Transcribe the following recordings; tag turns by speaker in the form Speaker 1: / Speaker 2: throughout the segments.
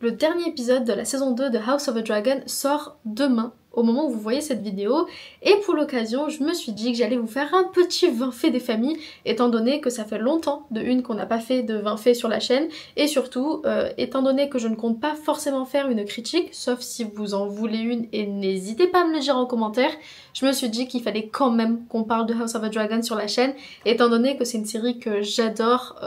Speaker 1: Le dernier épisode de la saison 2 de House of the Dragon sort demain, au moment où vous voyez cette vidéo, et pour l'occasion je me suis dit que j'allais vous faire un petit 20 faits des familles, étant donné que ça fait longtemps qu'on n'a pas fait de 20 faits sur la chaîne, et surtout étant donné que je ne compte pas forcément faire une critique, sauf si vous en voulez une, et n'hésitez pas à me le dire en commentaire, je me suis dit qu'il fallait quand même qu'on parle de House of the Dragon sur la chaîne, étant donné que c'est une série que j'adore,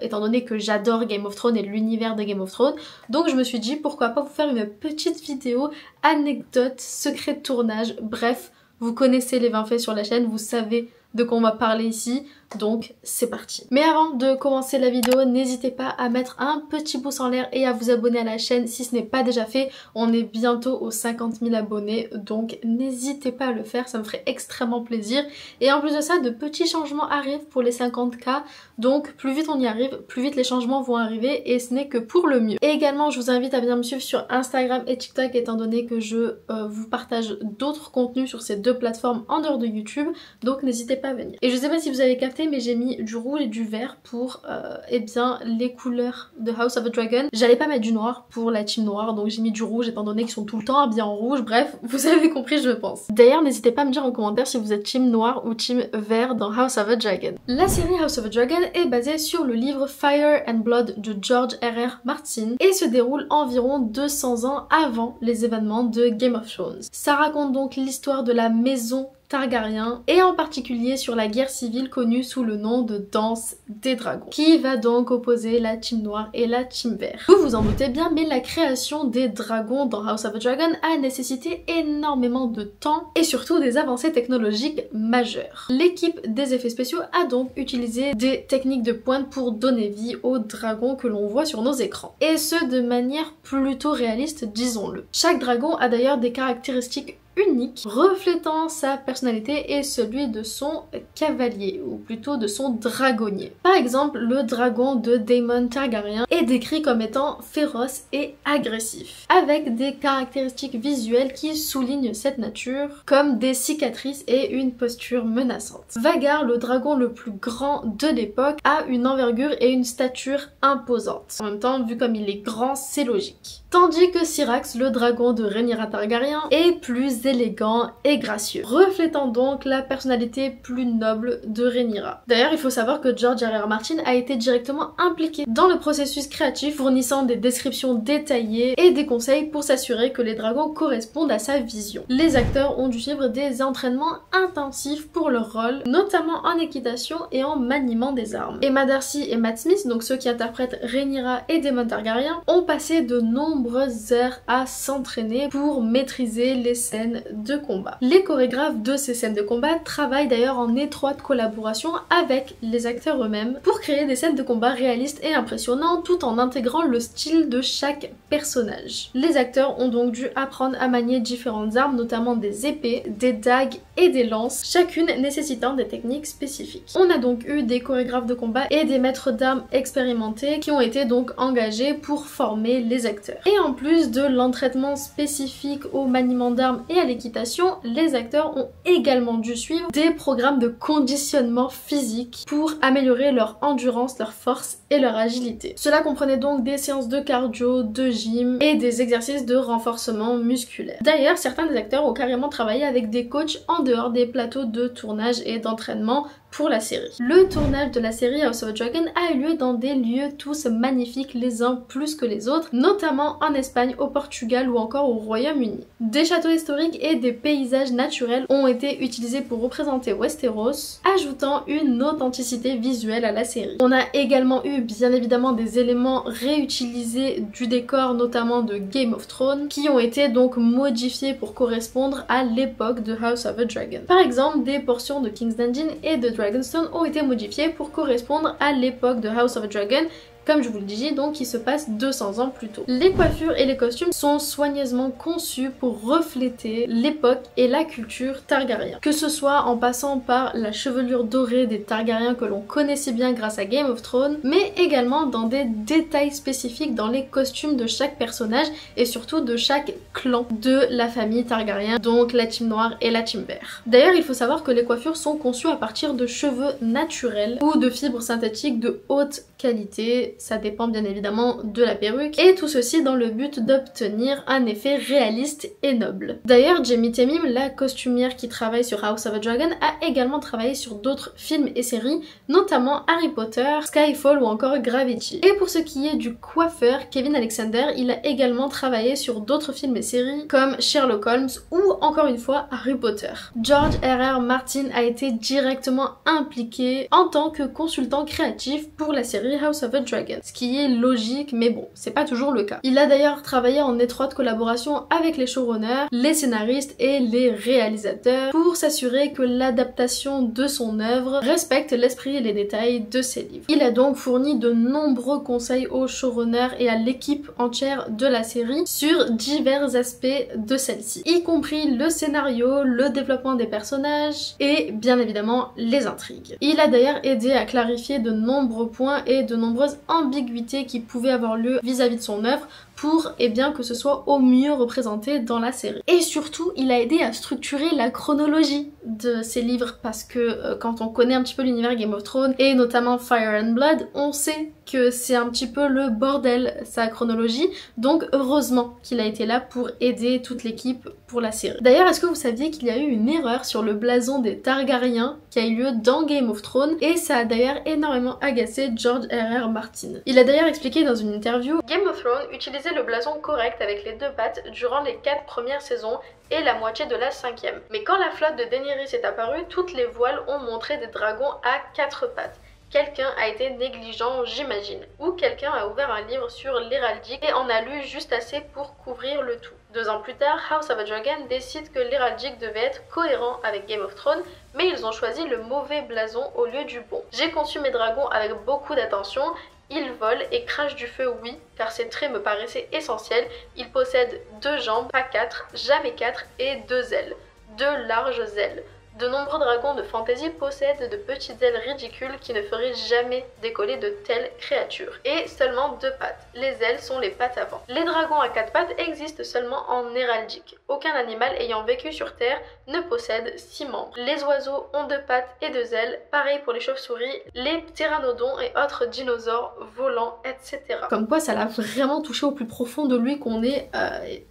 Speaker 1: étant donné que j'adore Game of Thrones et l'univers de Game of Thrones, donc je me suis dit pourquoi pas vous faire une petite vidéo anecdote, secret de tournage, bref, vous connaissez les 20 faits sur la chaîne, vous savez de quoi on va parler ici, donc c'est parti. Mais avant de commencer la vidéo, n'hésitez pas à mettre un petit pouce en l'air et à vous abonner à la chaîne si ce n'est pas déjà fait. On est bientôt aux 50 000 abonnés, donc n'hésitez pas à le faire, ça me ferait extrêmement plaisir. Et en plus de ça, de petits changements arrivent pour les 50K, donc plus vite on y arrive, plus vite les changements vont arriver et ce n'est que pour le mieux. Et également, je vous invite à venir me suivre sur Instagram et TikTok, étant donné que je vous partage d'autres contenus sur ces deux plateformes en dehors de YouTube, donc n'hésitez pas à venir. Et je sais pas si vous avez capté, mais j'ai mis du rouge et du vert pour eh bien les couleurs de House of the Dragon. J'allais pas mettre du noir pour la team noire, donc j'ai mis du rouge étant donné qu'ils sont tout le temps habillés en rouge. Bref, vous avez compris je pense. D'ailleurs n'hésitez pas à me dire en commentaire si vous êtes team noir ou team vert dans House of the Dragon. La série House of the Dragon est basée sur le livre Fire and Blood de George R.R. Martin et se déroule environ 200 ans avant les événements de Game of Thrones. Ça raconte donc l'histoire de la maison Targaryen et en particulier sur la guerre civile connue sous le nom de Danse des Dragons, qui va donc opposer la team noire et la team vert. Vous vous en doutez bien, mais la création des dragons dans House of the Dragon a nécessité énormément de temps et surtout des avancées technologiques majeures. L'équipe des effets spéciaux a donc utilisé des techniques de pointe pour donner vie aux dragons que l'on voit sur nos écrans, et ce de manière plutôt réaliste, disons-le. Chaque dragon a d'ailleurs des caractéristiques unique, reflétant sa personnalité et celui de son cavalier, ou plutôt de son dragonnier. Par exemple, le dragon de Daemon Targaryen est décrit comme étant féroce et agressif, avec des caractéristiques visuelles qui soulignent cette nature, comme des cicatrices et une posture menaçante. Vhagar, le dragon le plus grand de l'époque, a une envergure et une stature imposante. En même temps, vu comme il est grand, c'est logique. Tandis que Syrax, le dragon de Rhaenyra Targaryen, est plus élégant et gracieux, reflétant donc la personnalité plus noble de Rhaenyra. D'ailleurs, il faut savoir que George R.R. Martin a été directement impliqué dans le processus créatif, fournissant des descriptions détaillées et des conseils pour s'assurer que les dragons correspondent à sa vision. Les acteurs ont dû suivre des entraînements intensifs pour leur rôle, notamment en équitation et en maniement des armes. Emma Darcy et Matt Smith, donc ceux qui interprètent Rhaenyra et Daemon Targaryen, ont passé de nombreuses heures à s'entraîner pour maîtriser les scènes de combat. Les chorégraphes de ces scènes de combat travaillent d'ailleurs en étroite collaboration avec les acteurs eux-mêmes pour créer des scènes de combat réalistes et impressionnantes tout en intégrant le style de chaque personnage. Les acteurs ont donc dû apprendre à manier différentes armes, notamment des épées, des dagues et des lances, chacune nécessitant des techniques spécifiques. On a donc eu des chorégraphes de combat et des maîtres d'armes expérimentés qui ont été donc engagés pour former les acteurs. Et en plus de l'entraînement spécifique au maniement d'armes et à l'équitation, les acteurs ont également dû suivre des programmes de conditionnement physique pour améliorer leur endurance, leur force et leur agilité. Cela comprenait donc des séances de cardio, de gym et des exercices de renforcement musculaire. D'ailleurs, certains des acteurs ont carrément travaillé avec des coachs en dehors des plateaux de tournage et d'entraînement pour la série. Le tournage de la série House of the Dragon a eu lieu dans des lieux tous magnifiques les uns plus que les autres, notamment en Espagne, au Portugal ou encore au Royaume-Uni. Des châteaux historiques et des paysages naturels ont été utilisés pour représenter Westeros, ajoutant une authenticité visuelle à la série. On a également eu bien évidemment des éléments réutilisés du décor, notamment de Game of Thrones, qui ont été donc modifiés pour correspondre à l'époque de House of the Dragon. Par exemple, des portions de King's Landing et de Dragonstone ont été modifiées pour correspondre à l'époque de House of the Dragon, comme je vous le disais, donc qui se passe 200 ans plus tôt. Les coiffures et les costumes sont soigneusement conçus pour refléter l'époque et la culture Targaryen. Que ce soit en passant par la chevelure dorée des Targaryens que l'on connaissait bien grâce à Game of Thrones, mais également dans des détails spécifiques dans les costumes de chaque personnage et surtout de chaque clan de la famille Targaryen, donc la team noire et la team vert. D'ailleurs, il faut savoir que les coiffures sont conçues à partir de cheveux naturels ou de fibres synthétiques de haute qualité, et ça dépend bien évidemment de la perruque, et tout ceci dans le but d'obtenir un effet réaliste et noble. D'ailleurs, Jamie Temim, la costumière qui travaille sur House of the Dragon, a également travaillé sur d'autres films et séries, notamment Harry Potter, Skyfall ou encore Gravity. Et pour ce qui est du coiffeur, Kevin Alexander, il a également travaillé sur d'autres films et séries comme Sherlock Holmes ou encore une fois Harry Potter. George R.R. Martin a été directement impliqué en tant que consultant créatif pour la série House of the Dragon, ce qui est logique, mais bon, c'est pas toujours le cas. Il a d'ailleurs travaillé en étroite collaboration avec les showrunners, les scénaristes et les réalisateurs pour s'assurer que l'adaptation de son œuvre respecte l'esprit et les détails de ses livres. Il a donc fourni de nombreux conseils aux showrunners et à l'équipe entière de la série sur divers aspects de celle-ci, y compris le scénario, le développement des personnages et bien évidemment les intrigues. Il a d'ailleurs aidé à clarifier de nombreux points et de nombreuses ambiguïtés qui pouvaient avoir lieu vis-à-vis de son œuvre pour que ce soit au mieux représenté dans la série. Et surtout, il a aidé à structurer la chronologie de ses livres parce que quand on connaît un petit peu l'univers Game of Thrones et notamment Fire and Blood, on sait que c'est un petit peu le bordel sa chronologie, donc heureusement qu'il a été là pour aider toute l'équipe pour la série. D'ailleurs, est-ce que vous saviez qu'il y a eu une erreur sur le blason des Targaryens qui a eu lieu dans Game of Thrones, et ça a d'ailleurs énormément agacé George R.R. Martin. Il a d'ailleurs expliqué dans une interview: Game of Thrones utilisait le blason correct avec les 2 pattes durant les 4 premières saisons et la moitié de la 5e. Mais quand la flotte de Daenerys est apparue, toutes les voiles ont montré des dragons à 4 pattes. Quelqu'un a été négligent, j'imagine. Ou quelqu'un a ouvert un livre sur l'héraldique et en a lu juste assez pour couvrir le tout. 2 ans plus tard, House of the Dragon décide que l'héraldique devait être cohérent avec Game of Thrones, mais ils ont choisi le mauvais blason au lieu du bon. J'ai conçu mes dragons avec beaucoup d'attention. Ils volent et crachent du feu, oui, car ces traits me paraissaient essentiels. Ils possèdent 2 jambes, pas 4, jamais 4, et 2 ailes. 2 larges ailes. De nombreux dragons de fantasy possèdent de petites ailes ridicules qui ne feraient jamais décoller de telles créatures. Et seulement 2 pattes. Les ailes sont les pattes avant. Les dragons à 4 pattes existent seulement en héraldique. Aucun animal ayant vécu sur Terre ne possède 6 membres. Les oiseaux ont 2 pattes et 2 ailes. Pareil pour les chauves-souris, les ptéranodons et autres dinosaures volants, etc. Comme quoi ça l'a vraiment touché au plus profond de lui qu'on ait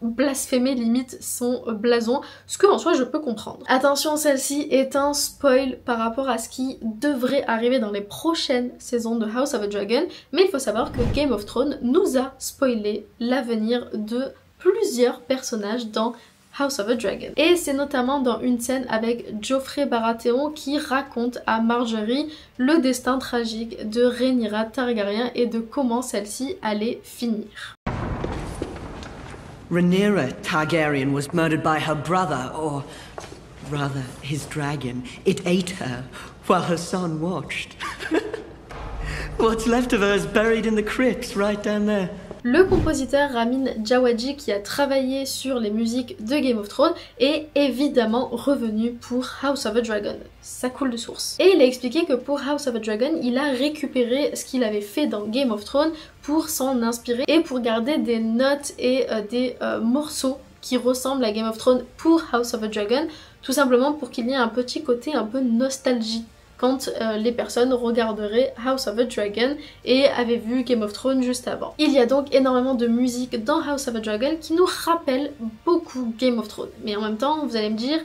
Speaker 1: blasphémé limite son blason. Ce que en soi je peux comprendre. Attention, celle-ci est un spoil par rapport à ce qui devrait arriver dans les prochaines saisons de House of the Dragon, mais il faut savoir que Game of Thrones nous a spoilé l'avenir de plusieurs personnages dans House of the Dragon. Et c'est notamment dans une scène avec Joffrey Baratheon qui raconte à Marjorie le destin tragique de Rhaenyra Targaryen et de comment celle-ci allait finir.
Speaker 2: Rhaenyra Targaryen was murdered by her brother, or rather his dragon. It ate her while her son watched. What's left of her is buried in the crypts right down there.
Speaker 1: Le compositeur Ramin Djawadi, qui a travaillé sur les musiques de Game of Thrones, est évidemment revenu pour House of the Dragon. Ça coule de source. Et il a expliqué que pour House of the Dragon, il a récupéré ce qu'il avait fait dans Game of Thrones pour s'en inspirer et pour garder des notes et des morceaux qui ressemblent à Game of Thrones pour House of the Dragon, tout simplement pour qu'il y ait un petit côté un peu nostalgie quand les personnes regarderaient House of the Dragon et avaient vu Game of Thrones juste avant. Il y a donc énormément de musique dans House of the Dragon qui nous rappelle beaucoup Game of Thrones. Mais en même temps, vous allez me dire,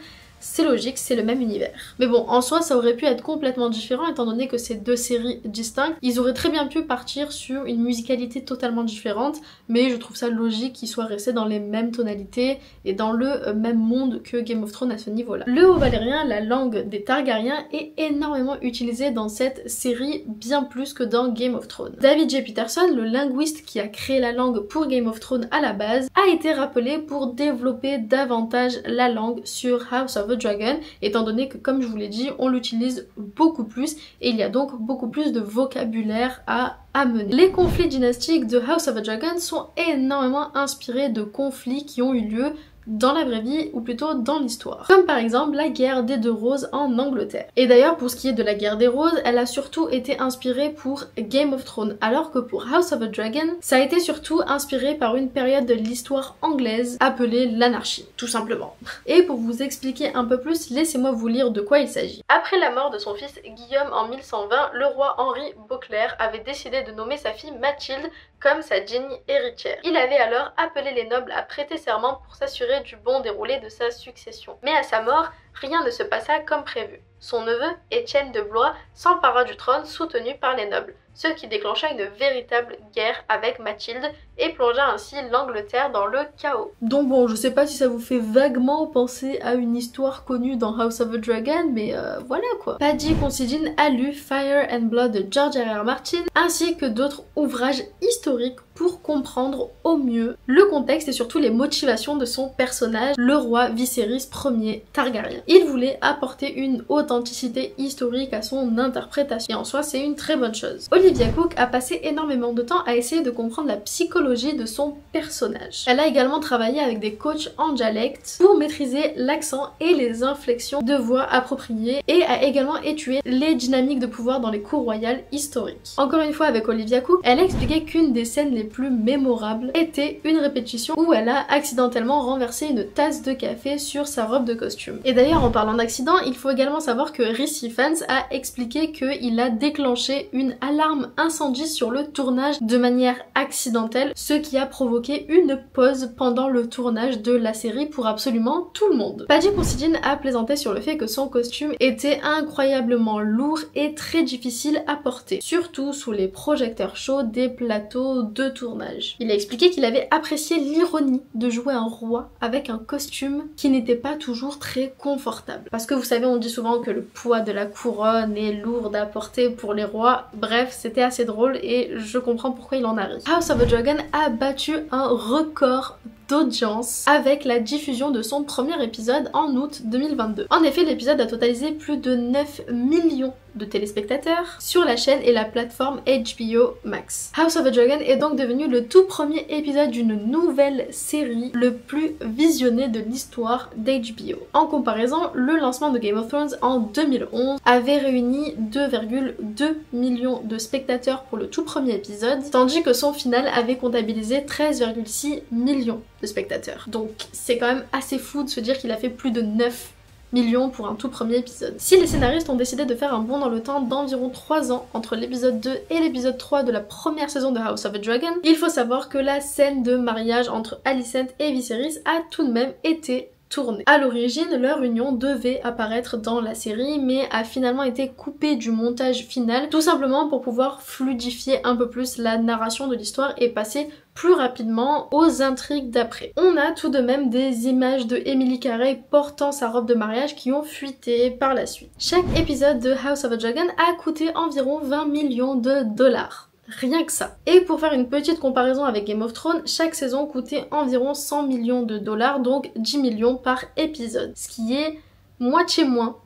Speaker 1: c'est logique, c'est le même univers. Mais bon, en soi, ça aurait pu être complètement différent étant donné que c'est 2 séries distinctes. Ils auraient très bien pu partir sur une musicalité totalement différente, mais je trouve ça logique qu'ils soient restés dans les mêmes tonalités et dans le même monde que Game of Thrones à ce niveau-là. Le haut valérien, la langue des Targaryens, est énormément utilisée dans cette série, bien plus que dans Game of Thrones. David J. Peterson, le linguiste qui a créé la langue pour Game of Thrones à la base, a été rappelé pour développer davantage la langue sur House of the Dragon, étant donné que, comme je vous l'ai dit, on l'utilise beaucoup plus et il y a donc beaucoup plus de vocabulaire à mener. Les conflits dynastiques de House of the Dragon sont énormément inspirés de conflits qui ont eu lieu dans la vraie vie, ou plutôt dans l'histoire. Comme par exemple la guerre des 2 roses en Angleterre. Et d'ailleurs, pour ce qui est de la guerre des roses, elle a surtout été inspirée pour Game of Thrones, alors que pour House of the Dragon, ça a été surtout inspiré par une période de l'histoire anglaise appelée l'anarchie, tout simplement. Et pour vous expliquer un peu plus, laissez-moi vous lire de quoi il s'agit. Après la mort de son fils Guillaume en 1120, le roi Henri Beauclerc avait décidé de nommer sa fille Mathilde comme sa digne héritière. Il avait alors appelé les nobles à prêter serment pour s'assurer du bon déroulé de sa succession. Mais à sa mort, rien ne se passa comme prévu. Son neveu, Étienne de Blois, s'empara du trône soutenu par les nobles, ce qui déclencha une véritable guerre avec Mathilde et plongea ainsi l'Angleterre dans le chaos. Donc bon, je sais pas si ça vous fait vaguement penser à une histoire connue dans House of the Dragon, mais voilà quoi. Paddy Considine a lu Fire and Blood de George R.R. Martin, ainsi que d'autres ouvrages historiques pour comprendre au mieux le contexte et surtout les motivations de son personnage, le roi Viserys Ier Targaryen. Il voulait apporter une authenticité historique à son interprétation, et en soi c'est une très bonne chose. Olivia Cooke a passé énormément de temps à essayer de comprendre la psychologie de son personnage. Elle a également travaillé avec des coachs en dialecte pour maîtriser l'accent et les inflexions de voix appropriées, et a également étudié les dynamiques de pouvoir dans les cours royales historiques. Encore une fois avec Olivia Cooke, elle a expliqué qu'une des scènes les plus mémorables était une répétition où elle a accidentellement renversé une tasse de café sur sa robe de costume. Et d'ailleurs en parlant d'accident, il faut également savoir que Rhys Ifans a expliqué qu'il a déclenché une alarme incendie sur le tournage de manière accidentelle, ce qui a provoqué une pause pendant le tournage de la série pour absolument tout le monde. Paddy Considine a plaisanté sur le fait que son costume était incroyablement lourd et très difficile à porter, surtout sous les projecteurs chauds des plateaux de tournage. Il a expliqué qu'il avait apprécié l'ironie de jouer un roi avec un costume qui n'était pas toujours très confortable. Parce que vous savez, on dit souvent que le poids de la couronne est lourd à porter pour les rois. Bref, c'était assez drôle et je comprends pourquoi il en a ri. House of the Dragon a battu un record d'audience avec la diffusion de son premier épisode en août 2022. En effet, l'épisode a totalisé plus de 9 millions de téléspectateurs sur la chaîne et la plateforme HBO Max. House of the Dragon est donc devenu le tout premier épisode d'une nouvelle série le plus visionné de l'histoire d'HBO. En comparaison, le lancement de Game of Thrones en 2011 avait réuni 2,2 millions de spectateurs pour le tout premier épisode, tandis que son final avait comptabilisé 13,6 millions de spectateurs. Donc c'est quand même assez fou de se dire qu'il a fait plus de 9 millions pour un tout premier épisode. Si les scénaristes ont décidé de faire un bond dans le temps d'environ 3 ans entre l'épisode 2 et l'épisode 3 de la première saison de House of the Dragon, il faut savoir que la scène de mariage entre Alicent et Viserys a tout de même été tournée. À l'origine, leur union devait apparaître dans la série, mais a finalement été coupée du montage final, tout simplement pour pouvoir fluidifier un peu plus la narration de l'histoire et passer plus rapidement aux intrigues d'après. On a tout de même des images de Emily Carey portant sa robe de mariage qui ont fuité par la suite. Chaque épisode de House of the Dragon a coûté environ 20 millions de dollars. Rien que ça. Et pour faire une petite comparaison avec Game of Thrones, chaque saison coûtait environ 100 millions de dollars, donc 10 millions par épisode. Ce qui est moitié moins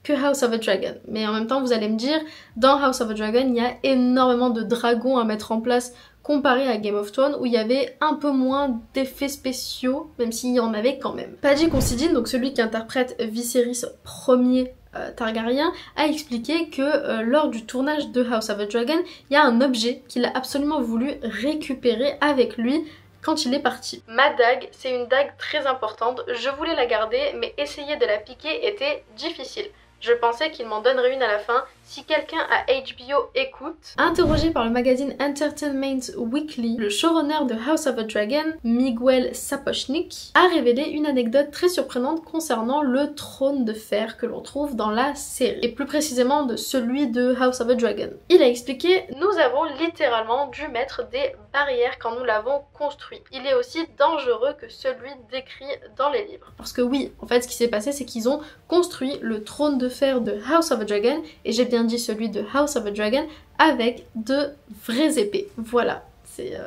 Speaker 1: que House of the Dragon. Mais en même temps, vous allez me dire, dans House of the Dragon, il y a énormément de dragons à mettre en place comparé à Game of Thrones où il y avait un peu moins d'effets spéciaux, même s'il y en avait quand même. Paddy Considine, donc celui qui interprète Viserys Ier Targaryen, a expliqué que lors du tournage de House of the Dragon, il y a un objet qu'il a absolument voulu récupérer avec lui quand il est parti. Ma dague, c'est une dague très importante, je voulais la garder, mais essayer de la piquer était difficile. Je pensais qu'il m'en donnerait une à la fin. Si quelqu'un à HBO écoute... Interrogé par le magazine Entertainment Weekly, le showrunner de House of the Dragon, Miguel Sapochnik, a révélé une anecdote très surprenante concernant le trône de fer que l'on trouve dans la série, et plus précisément de celui de House of the Dragon. Il a expliqué « Nous avons littéralement dû mettre des barrières quand nous l'avons construit. Il est aussi dangereux que celui décrit dans les livres. » Parce que oui, en fait, ce qui s'est passé, c'est qu'ils ont construit le trône de fer de House of the Dragon, et j'ai bien dit celui de House of the Dragon, avec de vraies épées. Voilà, c'est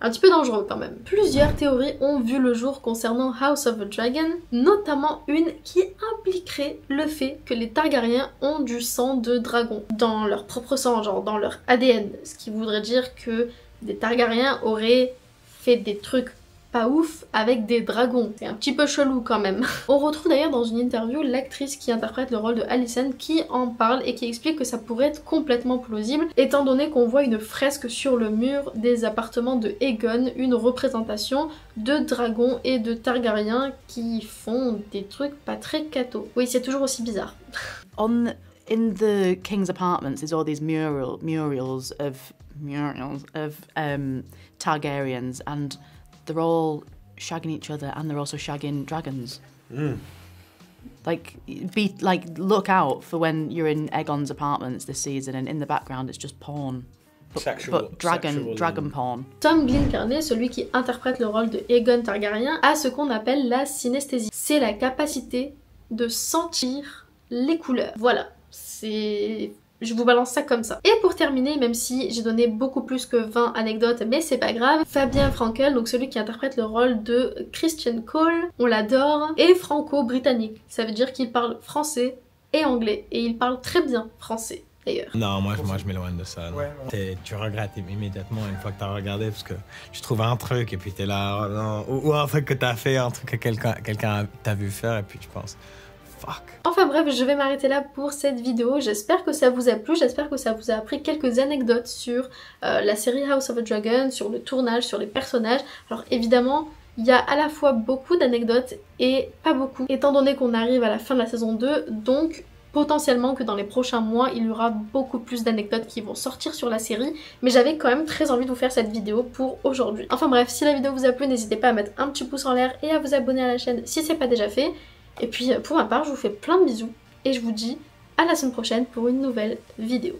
Speaker 1: un petit peu dangereux quand même. Plusieurs théories ont vu le jour concernant House of the Dragon, notamment une qui impliquerait le fait que les Targaryens ont du sang de dragon dans leur propre sang, genre dans leur ADN, ce qui voudrait dire que des Targaryens auraient fait des trucs pas ouf avec des dragons. C'est un petit peu chelou quand même. On retrouve d'ailleurs dans une interview l'actrice qui interprète le rôle de Alicent qui en parle et qui explique que ça pourrait être complètement plausible étant donné qu'on voit une fresque sur le mur des appartements de Aegon, une représentation de dragons et de Targaryens qui font des trucs pas très cathos. Oui, c'est toujours aussi bizarre.
Speaker 3: In the king's apartments, there's all these murals of Targaryens, and they're all shagging each other, and they're also shagging dragons. Like, look out for when you're in Aegon's apartments this season, and in the background it's just porn. But dragon porn.
Speaker 1: Tom Glencairn, celui qui interprète le rôle de Aegon Targaryen, a ce qu'on appelle la synesthésie. C'est la capacité de sentir les couleurs. Voilà, je vous balance ça comme ça. Et pour terminer, même si j'ai donné beaucoup plus que 20 anecdotes, mais c'est pas grave, Fabien Frankel, donc celui qui interprète le rôle de Christian Cole, on l'adore, est franco-britannique. Ça veut dire qu'il parle français et anglais, et il parle très bien français.
Speaker 4: Non, moi je m'éloigne de ça. Ouais. Tu regrettes immédiatement une fois que t'as regardé parce que tu trouves un truc et puis t'es là, oh non. Ou un truc que t'as fait, un truc que quelqu'un t'a vu faire et puis tu penses, fuck.
Speaker 1: Enfin bref, je vais m'arrêter là pour cette vidéo. J'espère que ça vous a plu, j'espère que ça vous a appris quelques anecdotes sur la série House of the Dragon, sur le tournage, sur les personnages. Alors évidemment, il y a à la fois beaucoup d'anecdotes et pas beaucoup, étant donné qu'on arrive à la fin de la saison 2, donc potentiellement que dans les prochains mois, il y aura beaucoup plus d'anecdotes qui vont sortir sur la série, mais j'avais quand même très envie de vous faire cette vidéo pour aujourd'hui. Enfin bref, si la vidéo vous a plu, n'hésitez pas à mettre un petit pouce en l'air et à vous abonner à la chaîne si c'est pas déjà fait. Et puis pour ma part, je vous fais plein de bisous et je vous dis à la semaine prochaine pour une nouvelle vidéo.